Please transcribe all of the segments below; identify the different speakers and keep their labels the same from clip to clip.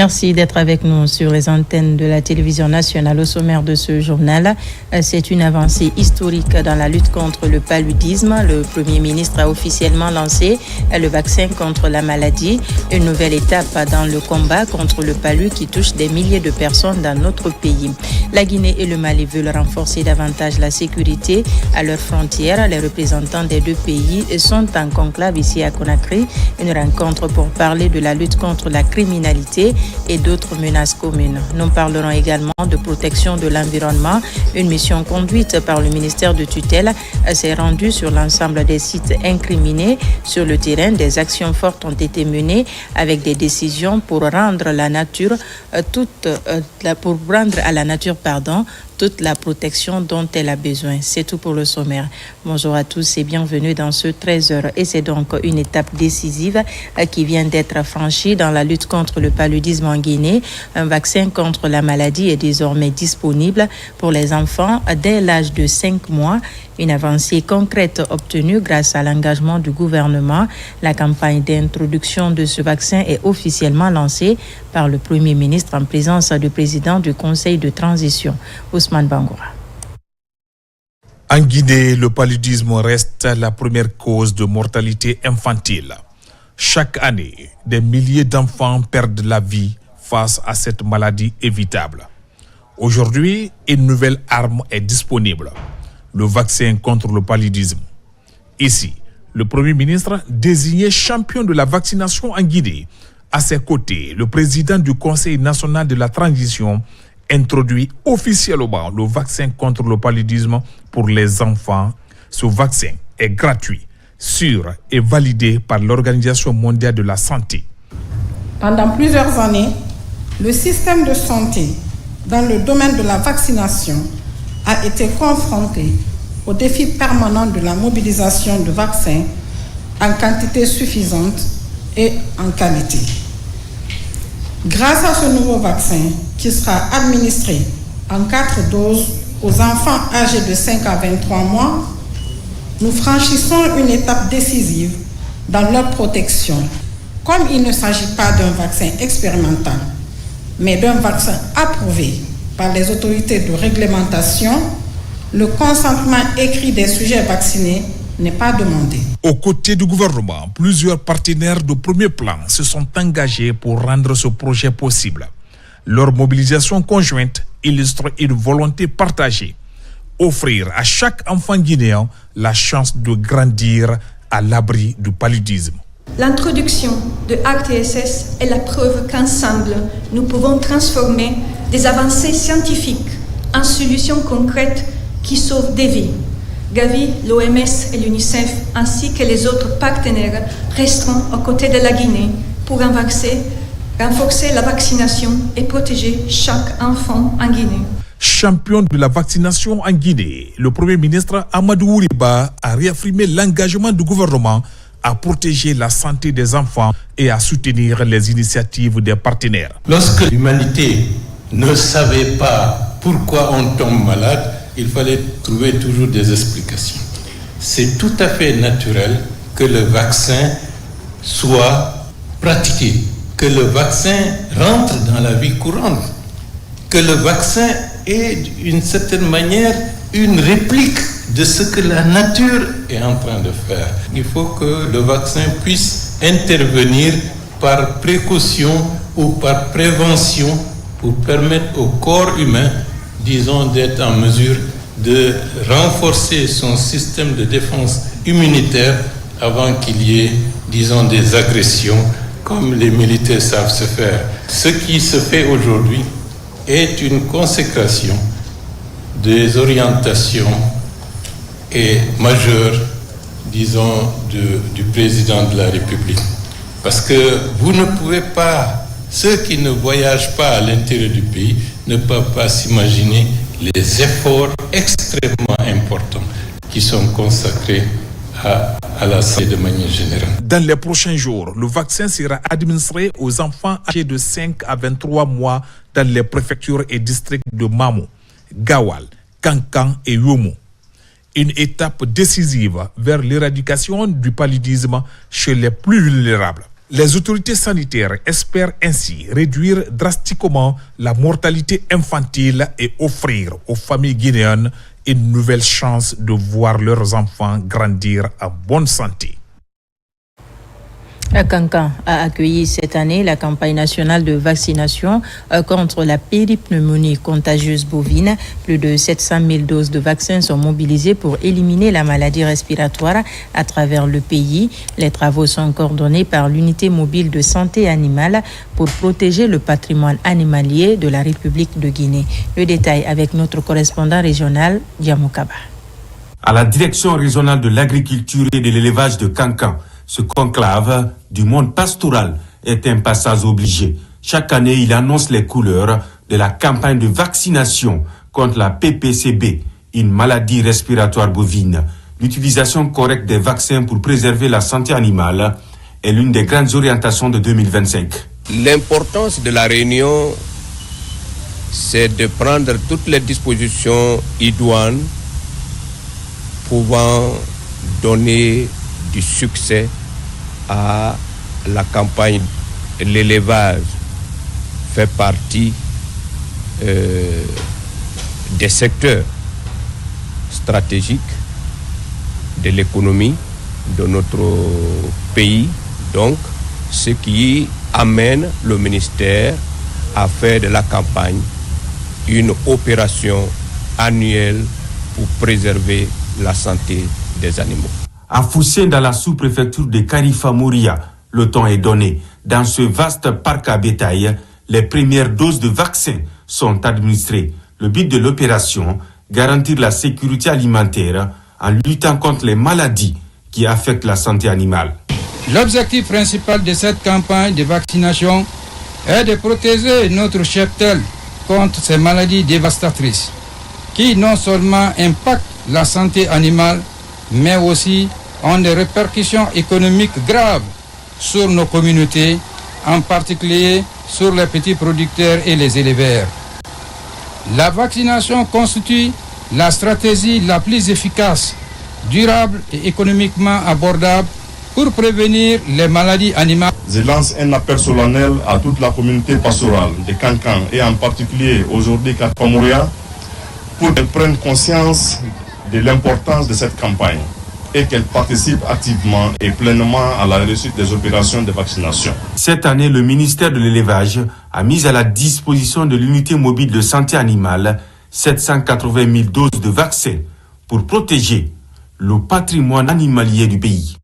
Speaker 1: Merci d'être avec nous sur les antennes de la télévision nationale. Au sommaire de ce journal, c'est une avancée historique dans la lutte contre le paludisme. Le Premier ministre a officiellement lancé le vaccin contre la maladie, une nouvelle étape dans le combat contre le palu qui touche des milliers de personnes dans notre pays. La Guinée et le Mali veulent renforcer davantage la sécurité à leurs frontières. Les représentants des deux pays sont en conclave ici à Conakry, une rencontre pour parler de la lutte contre la criminalité et d'autres menaces communes. Nous parlerons également de protection de l'environnement. Une mission conduite par le ministère de tutelle s'est rendue sur l'ensemble des sites incriminés. Sur le terrain, des actions fortes ont été menées avec des décisions pour rendre à la nature toute la protection dont elle a besoin. C'est tout pour le sommaire. Bonjour à tous et bienvenue dans ce 13h. Et c'est donc une étape décisive qui vient d'être franchie dans la lutte contre le paludisme en Guinée. Un vaccin contre la maladie est désormais disponible pour les enfants dès l'âge de 5 mois. Une avancée concrète obtenue grâce à l'engagement du gouvernement. La campagne d'introduction de ce vaccin est officiellement lancée par le Premier ministre en présence du président du Conseil de transition, Ousmane Bangoura.
Speaker 2: En Guinée, le paludisme reste la première cause de mortalité infantile. Chaque année, des milliers d'enfants perdent la vie face à cette maladie évitable. Aujourd'hui, une nouvelle arme est disponible, le vaccin contre le paludisme. Ici, le Premier ministre désigné champion de la vaccination en Guinée. À ses côtés, le président du Conseil national de la transition introduit officiellement le vaccin contre le paludisme pour les enfants. Ce vaccin est gratuit, sûr et validé par l'Organisation mondiale de la santé.
Speaker 3: Pendant plusieurs années, le système de santé dans le domaine de la vaccination a été confronté au défi permanent de la mobilisation de vaccins en quantité suffisante et en qualité. Grâce à ce nouveau vaccin qui sera administré en 4 doses aux enfants âgés de 5 à 23 mois, nous franchissons une étape décisive dans leur protection. Comme il ne s'agit pas d'un vaccin expérimental, mais d'un vaccin approuvé par les autorités de réglementation, le consentement écrit des sujets vaccinés n'est pas demandé.
Speaker 2: Aux côtés du gouvernement, plusieurs partenaires de premier plan se sont engagés pour rendre ce projet possible. Leur mobilisation conjointe illustre une volonté partagée, offrir à chaque enfant guinéen la chance de grandir à l'abri du paludisme.
Speaker 4: L'introduction de ACTSS est la preuve qu'ensemble, nous pouvons transformer des avancées scientifiques en solutions concrètes qui sauvent des vies. Gavi, l'OMS et l'UNICEF, ainsi que les autres partenaires, resteront aux côtés de la Guinée pour renforcer la vaccination et protéger chaque enfant en Guinée.
Speaker 2: Champion de la vaccination en Guinée, le Premier ministre Amadou Ouriba a réaffirmé l'engagement du gouvernement à protéger la santé des enfants et à soutenir les initiatives des partenaires.
Speaker 5: Lorsque l'humanité ne savait pas pourquoi on tombe malade, il fallait trouver toujours des explications. C'est tout à fait naturel que le vaccin soit pratiqué, que le vaccin rentre dans la vie courante, que le vaccin est d'une certaine manière une réplique de ce que la nature est en train de faire. Il faut que le vaccin puisse intervenir par précaution ou par prévention pour permettre au corps humain, disons, d'être en mesure de renforcer son système de défense immunitaire avant qu'il y ait, disons, des agressions comme les militaires savent se faire. Ce qui se fait aujourd'hui est une consécration des orientations majeures, disons, du président de la République. Parce que vous ne pouvez pas, ceux qui ne voyagent pas à l'intérieur du pays, ne peuvent pas s'imaginer les efforts extrêmement importants qui sont consacrés à la santé de manière générale.
Speaker 2: Dans les prochains jours, le vaccin sera administré aux enfants âgés de 5 à 23 mois dans les préfectures et districts de Mamo, Gawal, Kankan et Yomo. Une étape décisive vers l'éradication du paludisme chez les plus vulnérables. Les autorités sanitaires espèrent ainsi réduire drastiquement la mortalité infantile et offrir aux familles guinéennes une nouvelle chance de voir leurs enfants grandir en bonne santé.
Speaker 1: Kankan a accueilli cette année la campagne nationale de vaccination contre la péripneumonie contagieuse bovine. Plus de 700 000 doses de vaccins sont mobilisées pour éliminer la maladie respiratoire à travers le pays. Les travaux sont coordonnés par l'unité mobile de santé animale pour protéger le patrimoine animalier de la République de Guinée. Le détail avec notre correspondant régional, Diamokaba.
Speaker 6: À la direction régionale de l'agriculture et de l'élevage de Kankan, ce conclave du monde pastoral est un passage obligé. Chaque année, il annonce les couleurs de la campagne de vaccination contre la PPCB, une maladie respiratoire bovine. L'utilisation correcte des vaccins pour préserver la santé animale est l'une des grandes orientations de 2025.
Speaker 7: L'importance de la réunion, c'est de prendre toutes les dispositions idoines pouvant donner du succès à la campagne. L'élevage fait partie des secteurs stratégiques de l'économie de notre pays, donc ce qui amène le ministère à faire de la campagne une opération annuelle pour préserver la santé des animaux.
Speaker 6: À Foussé, dans la sous-préfecture de Karifa Mouria, le temps est donné. Dans ce vaste parc à bétail, les premières doses de vaccins sont administrées. Le but de l'opération, garantir la sécurité alimentaire en luttant contre les maladies qui affectent la santé animale.
Speaker 8: L'objectif principal de cette campagne de vaccination est de protéger notre cheptel contre ces maladies dévastatrices qui non seulement impactent la santé animale, mais aussi ont des répercussions économiques graves sur nos communautés, en particulier sur les petits producteurs et les éleveurs. La vaccination constitue la stratégie la plus efficace, durable et économiquement abordable pour prévenir les maladies animales.
Speaker 9: Je lance un appel solennel à toute la communauté pastorale de Kankan et en particulier aujourd'hui Karifa Mouria pour qu'elle prenne conscience de l'importance de cette campagne et qu'elle participe activement et pleinement à la réussite des opérations de vaccination.
Speaker 6: Cette année, le ministère de l'Élevage a mis à la disposition de l'unité mobile de santé animale 780 000 doses de vaccins pour protéger le patrimoine animalier du pays.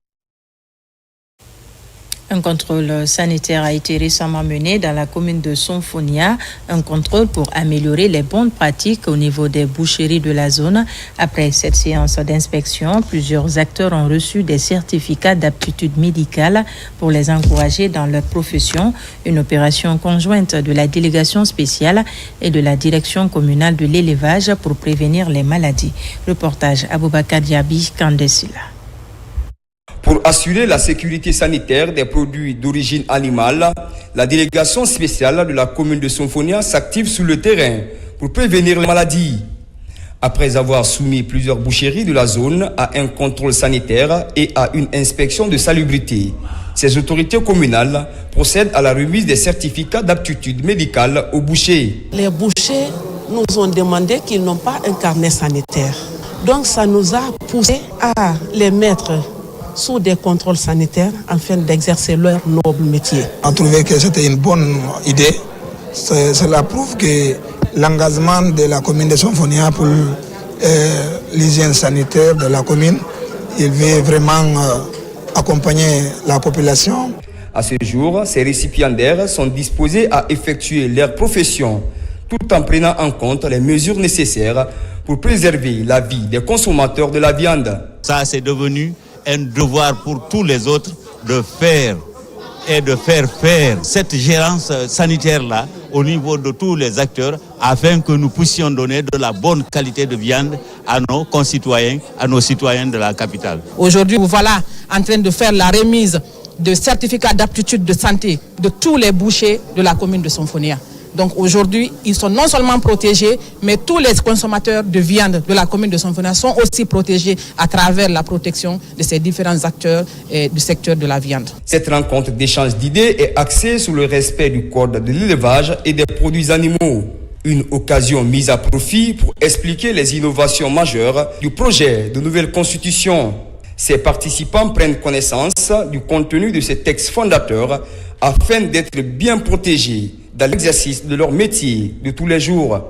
Speaker 1: Un contrôle sanitaire a été récemment mené dans la commune de Sonfonia, un contrôle pour améliorer les bonnes pratiques au niveau des boucheries de la zone. Après cette séance d'inspection, plusieurs acteurs ont reçu des certificats d'aptitude médicale pour les encourager dans leur profession. Une opération conjointe de la délégation spéciale et de la direction communale de l'élevage pour prévenir les maladies. Reportage Aboubakar Diaby, Kandesila.
Speaker 10: Pour assurer la sécurité sanitaire des produits d'origine animale, la délégation spéciale de la commune de Sonfonia s'active sur le terrain pour prévenir les maladies. Après avoir soumis plusieurs boucheries de la zone à un contrôle sanitaire et à une inspection de salubrité, ces autorités communales procèdent à la remise des certificats d'aptitude médicale aux bouchers.
Speaker 11: Les bouchers nous ont demandé qu'ils n'ont pas un carnet sanitaire. Donc ça nous a poussé à les mettre sous des contrôles sanitaires afin d'exercer leur noble métier.
Speaker 12: On trouvait que c'était une bonne idée. Cela prouve que l'engagement de la commune de Sonfonia pour l'hygiène sanitaire de la commune, il veut vraiment accompagner la population.
Speaker 10: À ce jour, ces récipiendaires sont disposés à effectuer leur profession tout en prenant en compte les mesures nécessaires pour préserver la vie des consommateurs de la viande.
Speaker 13: Ça, c'est devenu un devoir pour tous les autres de faire et de faire cette gérance sanitaire-là au niveau de tous les acteurs afin que nous puissions donner de la bonne qualité de viande à nos concitoyens, à nos citoyens de la capitale.
Speaker 11: Aujourd'hui, voilà en train de faire la remise de certificats d'aptitude de santé de tous les bouchers de la commune de Sonfonia. Donc aujourd'hui, ils sont non seulement protégés, mais tous les consommateurs de viande de la commune de Sonfonia sont aussi protégés à travers la protection de ces différents acteurs du secteur de la viande.
Speaker 10: Cette rencontre d'échange d'idées est axée sur le respect du code de l'élevage et des produits animaux. Une occasion mise à profit pour expliquer les innovations majeures du projet de nouvelle constitution. Ces participants prennent connaissance du contenu de ces textes fondateurs afin d'être bien protégés dans l'exercice de leur métier de tous les jours.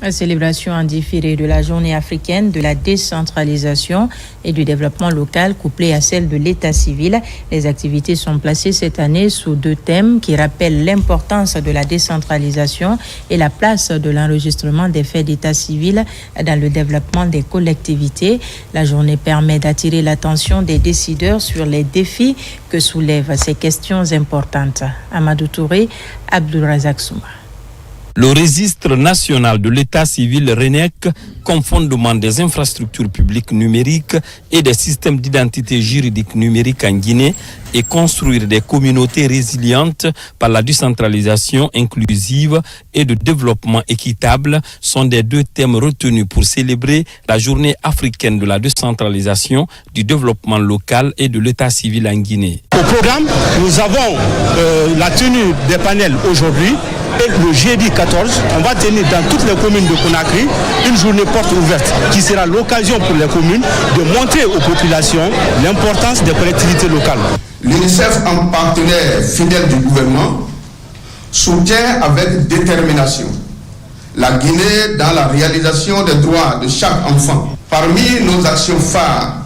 Speaker 1: La célébration en différé de la journée africaine de la décentralisation et du développement local couplée à celle de l'état civil. Les activités sont placées cette année sous 2 thèmes qui rappellent l'importance de la décentralisation et la place de l'enregistrement des faits d'état civil dans le développement des collectivités. La journée permet d'attirer l'attention des décideurs sur les défis que soulèvent ces questions importantes. Amadou Touré, Abdulrazak Souma.
Speaker 14: Le registre national de l'état civil RENEC, comme fondement des infrastructures publiques numériques et des systèmes d'identité juridique numérique en Guinée, et construire des communautés résilientes par la décentralisation inclusive et de développement équitable sont des 2 thèmes retenus pour célébrer la journée africaine de la décentralisation, du développement local et de l'état civil en Guinée.
Speaker 15: Au programme, nous avons la tenue des panels aujourd'hui. Et le jeudi 14, on va tenir dans toutes les communes de Conakry une journée porte ouverte qui sera l'occasion pour les communes de montrer aux populations l'importance des collectivités locales.
Speaker 16: L'UNICEF, en partenaire fidèle du gouvernement, soutient avec détermination la Guinée dans la réalisation des droits de chaque enfant. Parmi nos actions phares,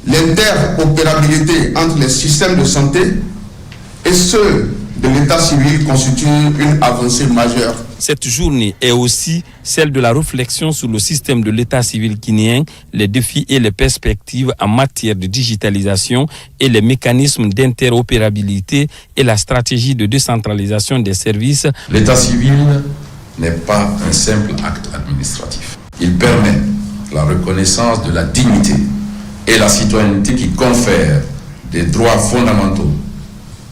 Speaker 16: l'interopérabilité entre les systèmes de santé et ceux de l'état civil constitue une avancée majeure.
Speaker 14: Cette journée est aussi celle de la réflexion sur le système de l'état civil guinéen, les défis et les perspectives en matière de digitalisation et les mécanismes d'interopérabilité et la stratégie de décentralisation des services.
Speaker 17: L'état civil n'est pas un simple acte administratif. Il permet la reconnaissance de la dignité et la citoyenneté qui confèrent des droits fondamentaux.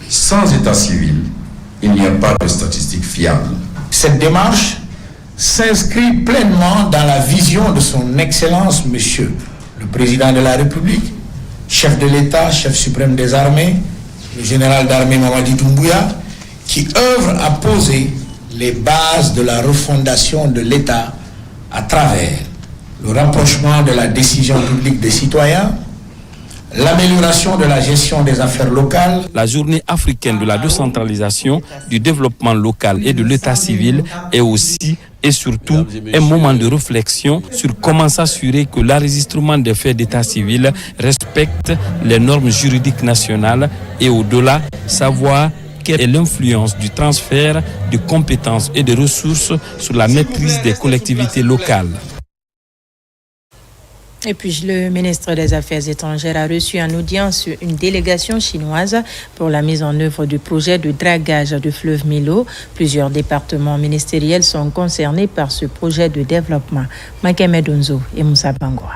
Speaker 17: Sans état civil, il n'y a pas de statistiques fiables.
Speaker 18: Cette démarche s'inscrit pleinement dans la vision de son Excellence, Monsieur le Président de la République, chef de l'État, chef suprême des armées, le général d'armée Mamadi Doumbouya, qui œuvre à poser les bases de la refondation de l'État à travers le rapprochement de la décision publique des citoyens, l'amélioration de la gestion des affaires locales.
Speaker 14: La journée africaine de la décentralisation, du développement local et de l'état civil est aussi et surtout un moment de réflexion sur comment s'assurer que l'enregistrement des faits d'état civil respecte les normes juridiques nationales et au-delà, savoir quelle est l'influence du transfert de compétences et de ressources sur la maîtrise des collectivités locales.
Speaker 1: Et puis, le ministre des Affaires étrangères a reçu en audience une délégation chinoise pour la mise en œuvre du projet de dragage du fleuve Milo. Plusieurs départements ministériels sont concernés par ce projet de développement. Makeme Donzo et Moussa Bangwa.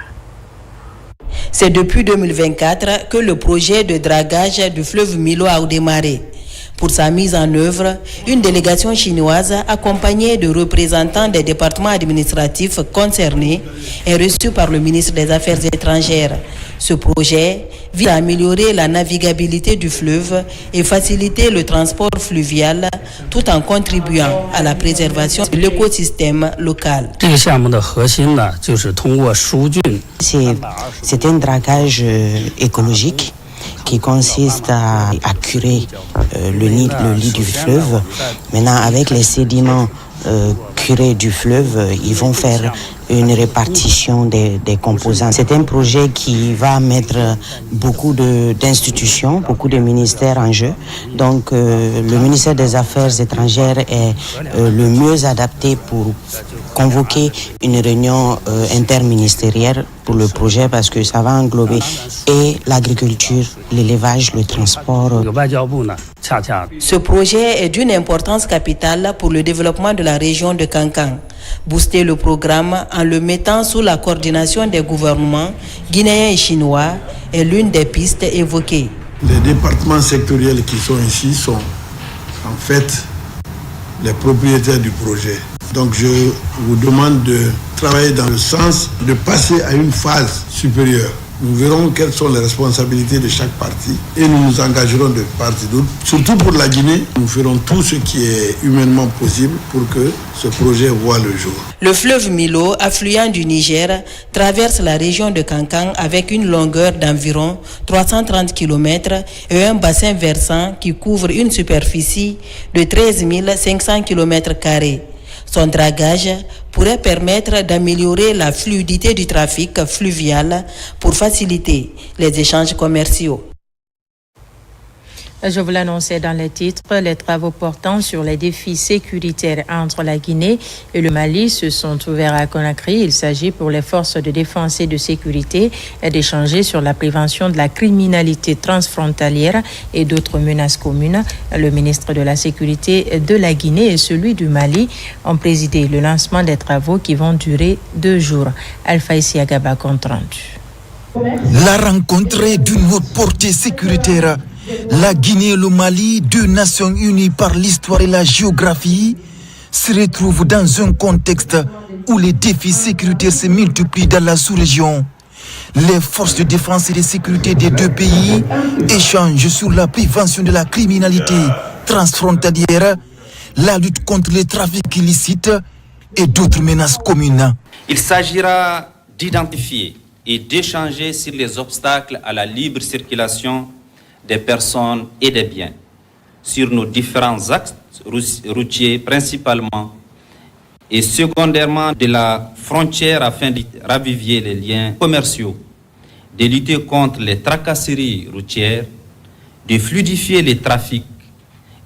Speaker 19: C'est depuis 2024 que le projet de dragage du fleuve Milo a démarré. Pour sa mise en œuvre, une délégation chinoise accompagnée de représentants des départements administratifs concernés est reçue par le ministre des Affaires étrangères. Ce projet vise à améliorer la navigabilité du fleuve et faciliter le transport fluvial tout en contribuant à la préservation de l'écosystème local.
Speaker 20: C'est un dragage écologique qui consiste à curer le lit du fleuve. Maintenant, avec les sédiments curés du fleuve, ils vont faire une répartition des composants. C'est un projet qui va mettre beaucoup d'institutions, beaucoup de ministères en jeu. Donc, le ministère des Affaires étrangères est le mieux adapté pour convoquer une réunion interministérielle pour le projet parce que ça va englober et l'agriculture, l'élevage, le transport.
Speaker 19: Ce projet est d'une importance capitale pour le développement de la région de Kankan. Booster le programme en le mettant sous la coordination des gouvernements guinéens et chinois est l'une des pistes évoquées.
Speaker 21: Les départements sectoriels qui sont ici sont en fait les propriétaires du projet. Donc je vous demande de travailler dans le sens de passer à une phase supérieure. Nous verrons quelles sont les responsabilités de chaque partie et nous nous engagerons de part et d'autre. Surtout pour la Guinée, nous ferons tout ce qui est humainement possible pour que ce projet voie le jour.
Speaker 19: Le fleuve Milo, affluent du Niger, traverse la région de Kankan avec une longueur d'environ 330 km et un bassin versant qui couvre une superficie de 13 500 km². Son dragage pourrait permettre d'améliorer la fluidité du trafic fluvial pour faciliter les échanges commerciaux.
Speaker 1: Je vous l'annonçais dans les titres, les travaux portant sur les défis sécuritaires entre la Guinée et le Mali se sont ouverts à Conakry. Il s'agit pour les forces de défense et de sécurité d'échanger sur la prévention de la criminalité transfrontalière et d'autres menaces communes. Le ministre de la Sécurité de la Guinée et celui du Mali ont présidé le lancement des travaux qui vont durer 2 jours. Alpha Isiagaba compte rendu.
Speaker 22: La rencontre est d'une haute portée sécuritaire. La Guinée et le Mali, 2 nations unies par l'histoire et la géographie, se retrouvent dans un contexte où les défis sécuritaires se multiplient dans la sous-région. Les forces de défense et de sécurité des 2 pays échangent sur la prévention de la criminalité transfrontalière, la lutte contre les trafics illicites et d'autres menaces communes.
Speaker 23: Il s'agira d'identifier et d'échanger sur les obstacles à la libre circulation des personnes et des biens sur nos différents axes routiers principalement et secondairement de la frontière afin de raviver les liens commerciaux, de lutter contre les tracasseries routières, de fluidifier les trafics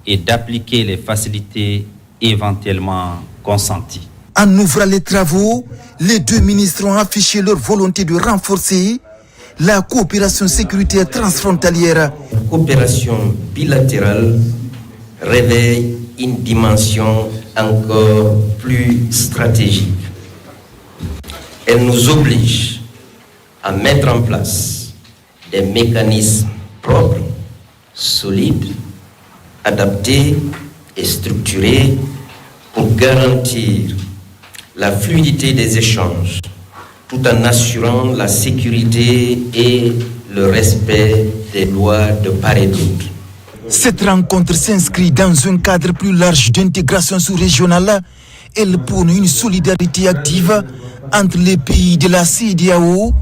Speaker 23: et d'appliquer les facilités éventuellement consenties.
Speaker 22: En ouvrant les travaux, les 2 ministres ont affiché leur volonté de renforcer la coopération sécuritaire transfrontalière.
Speaker 24: La coopération bilatérale réveille une dimension encore plus stratégique. Elle nous oblige à mettre en place des mécanismes propres, solides, adaptés et structurés pour garantir la fluidité des échanges, tout en assurant la sécurité et le respect des lois de part et d'autre.
Speaker 22: Cette rencontre s'inscrit dans un cadre plus large d'intégration sous-régionale. Elle prône une solidarité active entre les pays de la CEDEAO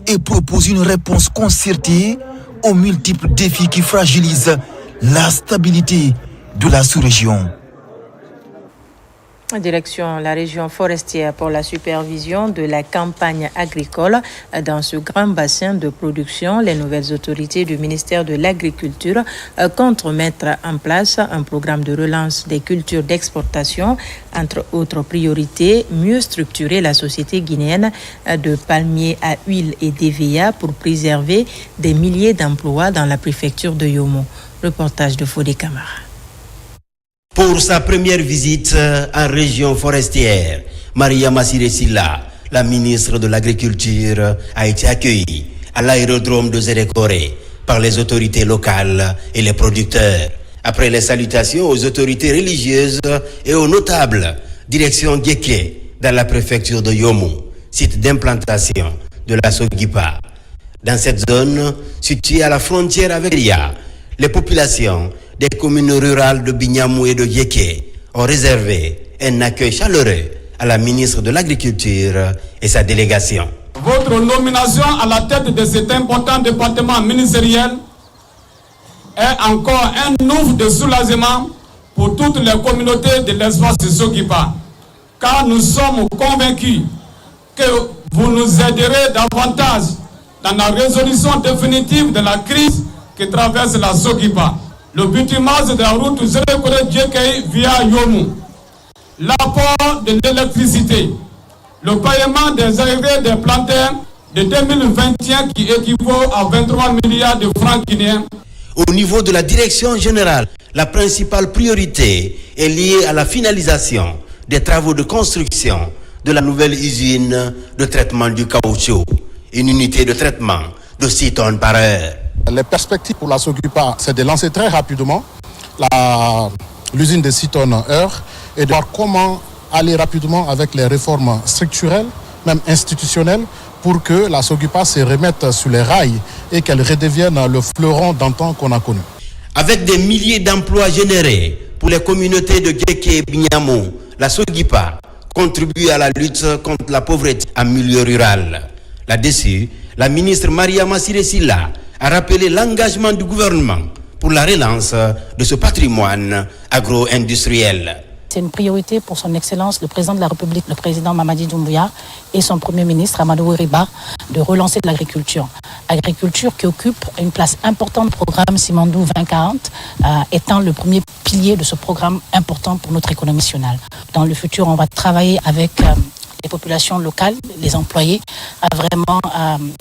Speaker 22: et propose une réponse concertée aux multiples défis qui fragilisent la stabilité de la sous-région.
Speaker 1: Direction la région forestière pour la supervision de la campagne agricole dans ce grand bassin de production. Les nouvelles autorités du ministère de l'Agriculture comptent mettre en place un programme de relance des cultures d'exportation. Entre autres priorités, mieux structurer la société guinéenne de palmiers à huile et d'EVA pour préserver des milliers d'emplois dans la préfecture de Yomo. Reportage de Fodé Camara.
Speaker 25: Pour sa première visite en région forestière, Maria Massiré Silla, la ministre de l'Agriculture, a été accueillie à l'aérodrome de Zérékoré par les autorités locales et les producteurs. Après les salutations aux autorités religieuses et aux notables, direction Guéké, dans la préfecture de Yomo, site d'implantation de la Sogipa. Dans cette zone, située à la frontière avec Ria, les populations des communes rurales de Bignamou et de Yéké ont réservé un accueil chaleureux à la ministre de l'Agriculture et sa délégation.
Speaker 26: Votre nomination à la tête de cet important département ministériel est encore un ouf de soulagement pour toutes les communautés de l'espace de Sogipa, car nous sommes convaincus que vous nous aiderez davantage dans la résolution définitive de la crise qui traverse la Sogipa. Le bitumage de la route Zérékoré-Djekei via Yomu, l'apport de l'électricité, le paiement des agrégés des plantains de 2021 qui équivaut à 23 milliards de francs guinéens.
Speaker 25: Au niveau de la direction générale, la principale priorité est liée à la finalisation des travaux de construction de la nouvelle usine de traitement du caoutchouc, une unité de traitement de 6 tonnes par heure.
Speaker 27: Les perspectives pour la Sogipa, c'est de lancer très rapidement l'usine de 6 tonnes heure
Speaker 2: et de voir comment aller rapidement avec les réformes structurelles, même institutionnelles, pour que la Sogipa se remette sur les rails et qu'elle redevienne le fleuron d'antan qu'on a connu.
Speaker 25: Avec des milliers d'emplois générés pour les communautés de Guéké et Bignamo, la Sogipa contribue à la lutte contre la pauvreté en milieu rural. Là-dessus, la ministre Maria Massiré Sylla a rappelé l'engagement du gouvernement pour la relance de ce patrimoine agro-industriel.
Speaker 3: C'est une priorité pour son Excellence, le président de la République, le président Mamadi Doumbouya et son Premier ministre Amadou Riba de relancer l'agriculture. Agriculture qui occupe une place importante au programme Simandou 2040, étant le premier pilier de ce programme important pour notre économie nationale. Dans le futur, on va travailler avec les populations locales, les employés, à vraiment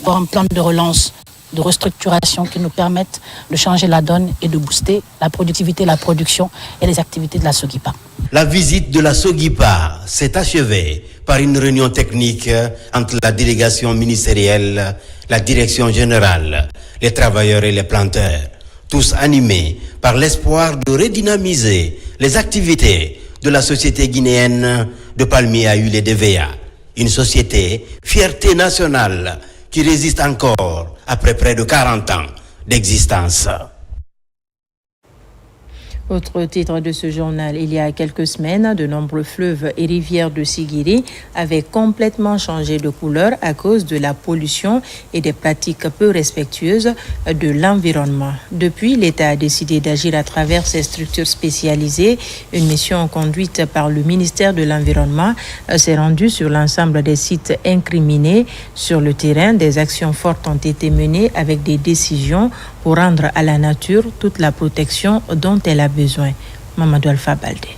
Speaker 3: avoir un plan de relance, de restructuration qui nous permettent de changer la donne et de booster la productivité, la production et les activités de la Sogipa.
Speaker 25: La visite de la Sogipa s'est achevée par une réunion technique entre la délégation ministérielle, la direction générale, les travailleurs et les planteurs, tous animés par l'espoir de redynamiser les activités de la société guinéenne de palmiers à huile et de DVA, une société fierté nationale qui résiste encore après près de 40 ans d'existence.
Speaker 1: Autre titre de ce journal, il y a quelques semaines, de nombreux fleuves et rivières de Sigiri avaient complètement changé de couleur à cause de la pollution et des pratiques peu respectueuses de l'environnement. Depuis, l'État a décidé d'agir à travers ses structures spécialisées. Une mission conduite par le ministère de l'Environnement s'est rendue sur l'ensemble des sites incriminés. Sur le terrain, des actions fortes ont été menées avec des décisions pour rendre à la nature toute la protection dont elle a besoin. Mamadou Alpha Baldé.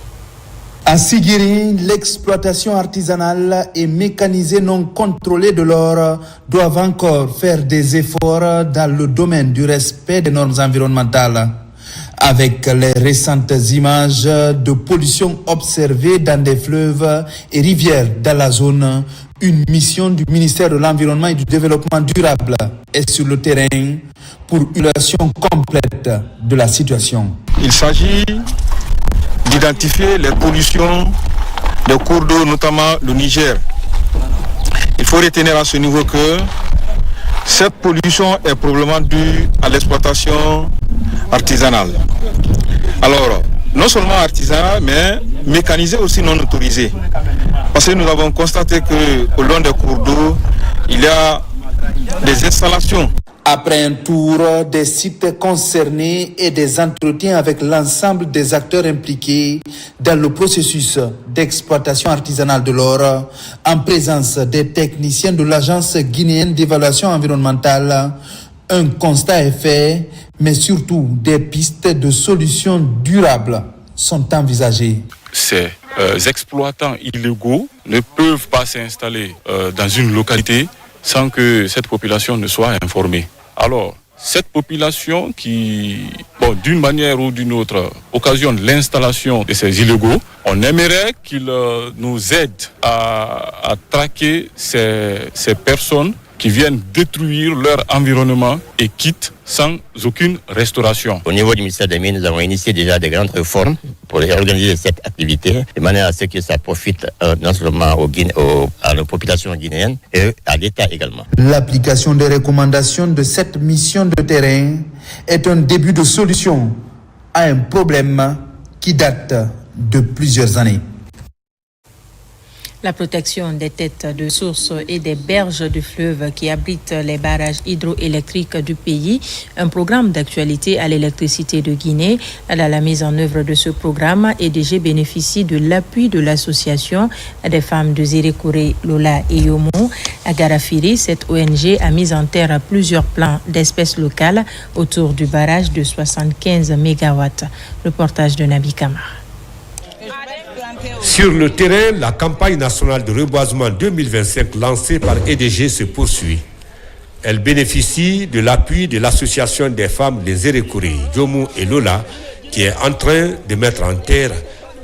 Speaker 4: À Sigiri, l'exploitation artisanale et mécanisée non contrôlée de l'or doivent encore faire des efforts dans le domaine du respect des normes environnementales. Avec les récentes images de pollution observées dans des fleuves et rivières dans la zone, une mission du ministère de l'Environnement et du Développement durable est sur le terrain pour une évaluation complète de la situation.
Speaker 5: Il s'agit d'identifier les pollutions des cours d'eau, notamment le Niger. Il faut retenir à ce niveau que cette pollution est probablement due à l'exploitation artisanale. Alors, non seulement artisanale, mais mécanisée aussi non autorisée. Parce que nous avons constaté qu'au long des cours d'eau, il y a des installations.
Speaker 4: Après un tour des sites concernés et des entretiens avec l'ensemble des acteurs impliqués dans le processus d'exploitation artisanale de l'or, en présence des techniciens de l'Agence guinéenne d'évaluation environnementale, un constat est fait, mais surtout des pistes de solutions durables sont envisagées.
Speaker 7: Ces exploitants illégaux ne peuvent pas s'installer dans une localité sans que cette population ne soit informée. Alors, cette population qui, d'une manière ou d'une autre, occasionne l'installation de ces illégaux, on aimerait qu'ils nous aident à traquer ces personnes qui viennent détruire leur environnement et quittent sans aucune restauration.
Speaker 8: Au niveau du ministère des Mines, nous avons initié déjà des grandes réformes pour organiser cette activité, de manière à ce que ça profite non seulement à la population guinéenne, et à l'État également.
Speaker 4: L'application des recommandations de cette mission de terrain est un début de solution à un problème qui date de plusieurs années.
Speaker 1: La protection des têtes de source et des berges du fleuve qui abritent les barrages hydroélectriques du pays, un programme d'actualité à l'électricité de Guinée. À la mise en œuvre de ce programme, EDG bénéficie de l'appui de l'association des femmes de Zérékouré, Lola et Yomo. À Garafiri, cette ONG a mis en terre plusieurs plans d'espèces locales autour du barrage de 75 MW. Reportage de Nabi Kamara.
Speaker 27: Sur le terrain, la campagne nationale de reboisement 2025 lancée par EDG se poursuit. Elle bénéficie de l'appui de l'association des femmes des Zérékouré, Yomu et Lola, qui est en train de mettre en terre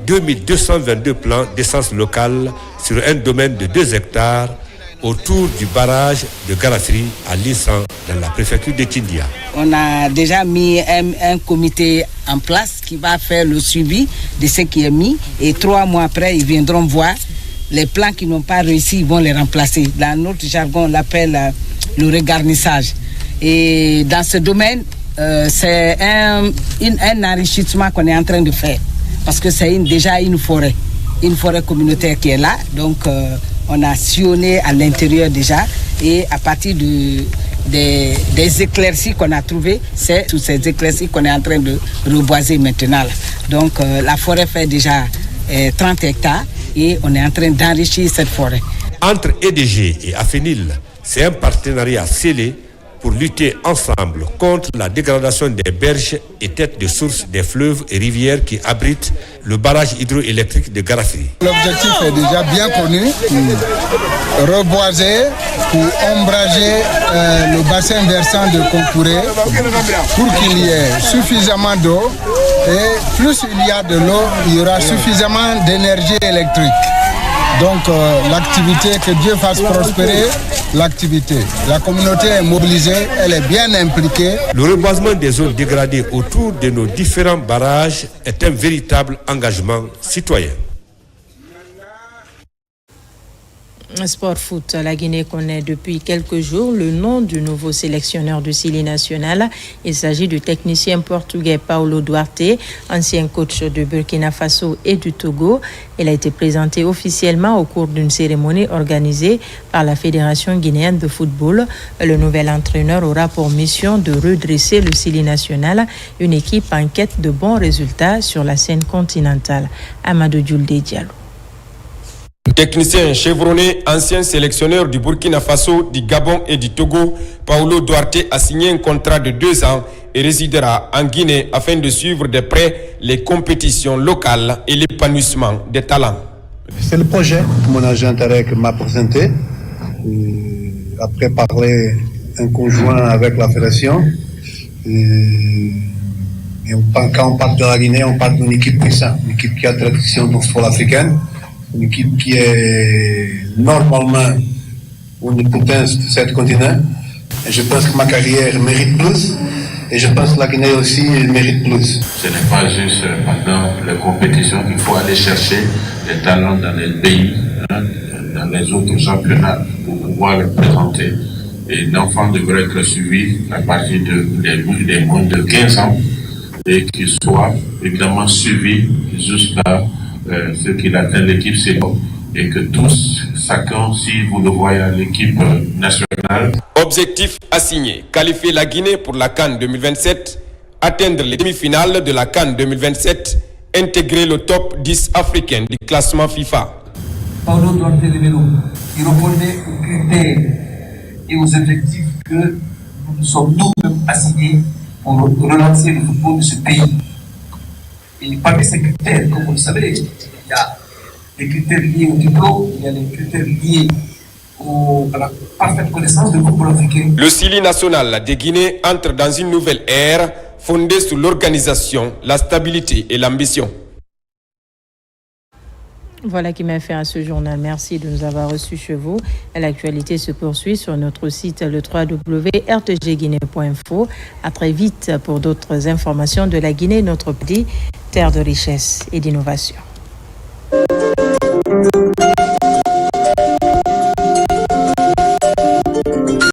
Speaker 27: 2222 plants d'essence locale sur un domaine de 2 hectares autour du barrage de Garafri à Lissan dans la préfecture de Kindia.
Speaker 6: On a déjà mis un comité en place qui va faire le suivi de ce qui est mis et 3 mois après, ils viendront voir les plans qui n'ont pas réussi, ils vont les remplacer. Dans notre jargon, on l'appelle le regarnissage. Et dans ce domaine, c'est un enrichissement qu'on est en train de faire parce que c'est déjà une forêt communautaire qui est là. Donc, on a sillonné à l'intérieur déjà et à partir des éclaircies qu'on a trouvées, c'est sous ces éclaircies qu'on est en train de reboiser maintenant. Donc, la forêt fait déjà 30 hectares et on est en train d'enrichir cette forêt.
Speaker 27: Entre EDG et Afenil, c'est un partenariat scellé pour lutter ensemble contre la dégradation des berges et têtes de source des fleuves et rivières qui abritent le barrage hydroélectrique de Garafri.
Speaker 21: L'objectif est déjà bien connu, reboiser pour ombrager le bassin versant de Concouré pour qu'il y ait suffisamment d'eau et plus il y a de l'eau, il y aura suffisamment d'énergie électrique. Donc l'activité, que Dieu fasse prospérer l'activité. La communauté est mobilisée, elle est bien impliquée.
Speaker 27: Le reboisement des zones dégradées autour de nos différents barrages est un véritable engagement citoyen.
Speaker 1: Sport foot, la Guinée connaît depuis quelques jours le nom du nouveau sélectionneur du Sili national. Il s'agit du technicien portugais Paulo Duarte, ancien coach de Burkina Faso et du Togo. Il a été présenté officiellement au cours d'une cérémonie organisée par la Fédération guinéenne de football. Le nouvel entraîneur aura pour mission de redresser le Sili national, une équipe en quête de bons résultats sur la scène continentale. Amadou Djoulde Diallo.
Speaker 9: Technicien chevronné, ancien sélectionneur du Burkina Faso, du Gabon et du Togo, Paulo Duarte a signé un contrat de 2 ans et résidera en Guinée afin de suivre de près les compétitions locales et l'épanouissement des talents.
Speaker 10: C'est le projet que mon agent Tarek m'a présenté. Après parler en conjoint avec la fédération. Quand on parle de la Guinée, on parle d'une équipe puissante, une équipe qui a tradition dans le sport africain. Une équipe qui est normalement une potence de ce continent. Et je pense que ma carrière mérite plus. Et je pense que la Guinée aussi mérite plus.
Speaker 11: Ce n'est pas juste pendant les compétitions qu'il faut aller chercher des talents dans les pays, dans les autres championnats pour pouvoir les présenter. Et l'enfant devrait être suivi à partir des moins de 15 ans et qu'il soit évidemment suivi jusqu'à ce qu'il atteint l'équipe senior et que tous, chacun, si vous le voyez à l'équipe nationale.
Speaker 9: Objectif assigné, qualifier la Guinée pour la CAN 2027, atteindre les demi-finales de la CAN 2027, intégrer le top 10 africain du classement FIFA.
Speaker 12: Paulo Duarte de Melo, qui répondait aux critères et aux objectifs que nous sommes nous-mêmes assignés pour relancer le football de ce pays. Et parmi ces critères, comme vous le savez, il y a les critères liés au diplôme, il y a les critères liés à la parfaite connaissance du football africain.
Speaker 9: Le Sili national de Guinée entre dans une nouvelle ère fondée sur l'organisation, la stabilité et l'ambition.
Speaker 1: Voilà qui m'a fait à ce journal. Merci de nous avoir reçus chez vous. L'actualité se poursuit sur notre site le www.rtgguinée.info. À très vite pour d'autres informations de la Guinée, notre pays, terre de richesse et d'innovation.